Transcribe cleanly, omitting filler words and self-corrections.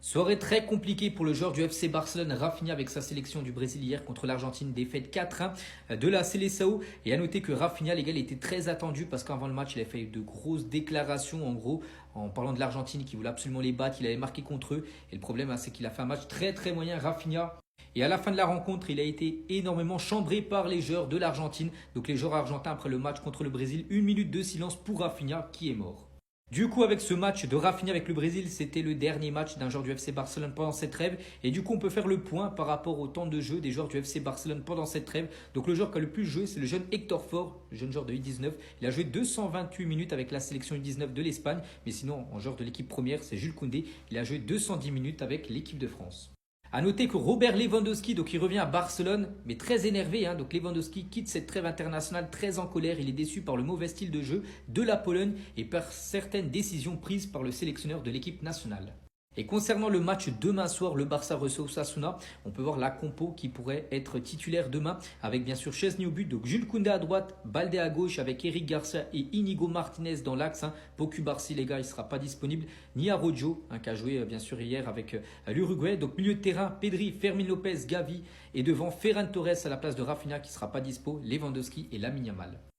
Soirée très compliquée pour le joueur du FC Barcelone, Rafinha avec sa sélection du Brésil hier contre l'Argentine, défaite 4-1 de la Seleção. Et à noter que Rafinha, les gars, il était très attendu parce qu'avant le match, il a fait de grosses déclarations en gros en parlant de l'Argentine qui voulait absolument les battre, il avait marqué contre eux. Et le problème, c'est qu'il a fait un match très moyen, Rafinha. Et à la fin de la rencontre, il a été énormément chambré par les joueurs de l'Argentine. Donc les joueurs argentins après le match contre le Brésil, 1 minute de silence pour Rafinha qui est mort. Du coup, avec ce match de Rafinha avec le Brésil, c'était le dernier match d'un joueur du FC Barcelone pendant cette trêve. Et du coup, on peut faire le point par rapport au temps de jeu des joueurs du FC Barcelone pendant cette trêve. Donc le joueur qui a le plus joué, c'est le jeune Hector Ford, le jeune joueur de U19. Il a joué 228 minutes avec la sélection U19 de l'Espagne. Mais sinon, en joueur de l'équipe première, c'est Jules Koundé. Il a joué 210 minutes avec l'équipe de France. A noter que Robert Lewandowski, donc il revient à Barcelone, mais très énervé. Donc Lewandowski quitte cette trêve internationale très en colère. Il est déçu par le mauvais style de jeu de la Pologne et par certaines décisions prises par le sélectionneur de l'équipe nationale. Et concernant le match demain soir, le Barça reçoit Osasuna, on peut voir la compo qui pourrait être titulaire demain avec bien sûr Chesney au but, donc Jules Koundé à droite, Baldé à gauche avec Eric Garcia et Inigo Martinez dans l'axe. Poku Barsi, les gars, il ne sera pas disponible, ni Araujo qui a joué bien sûr hier avec l'Uruguay. Donc milieu de terrain, Pedri, Fermin Lopez, Gavi et devant Ferran Torres à la place de Rafinha qui ne sera pas dispo, Lewandowski et Lamine Yamal.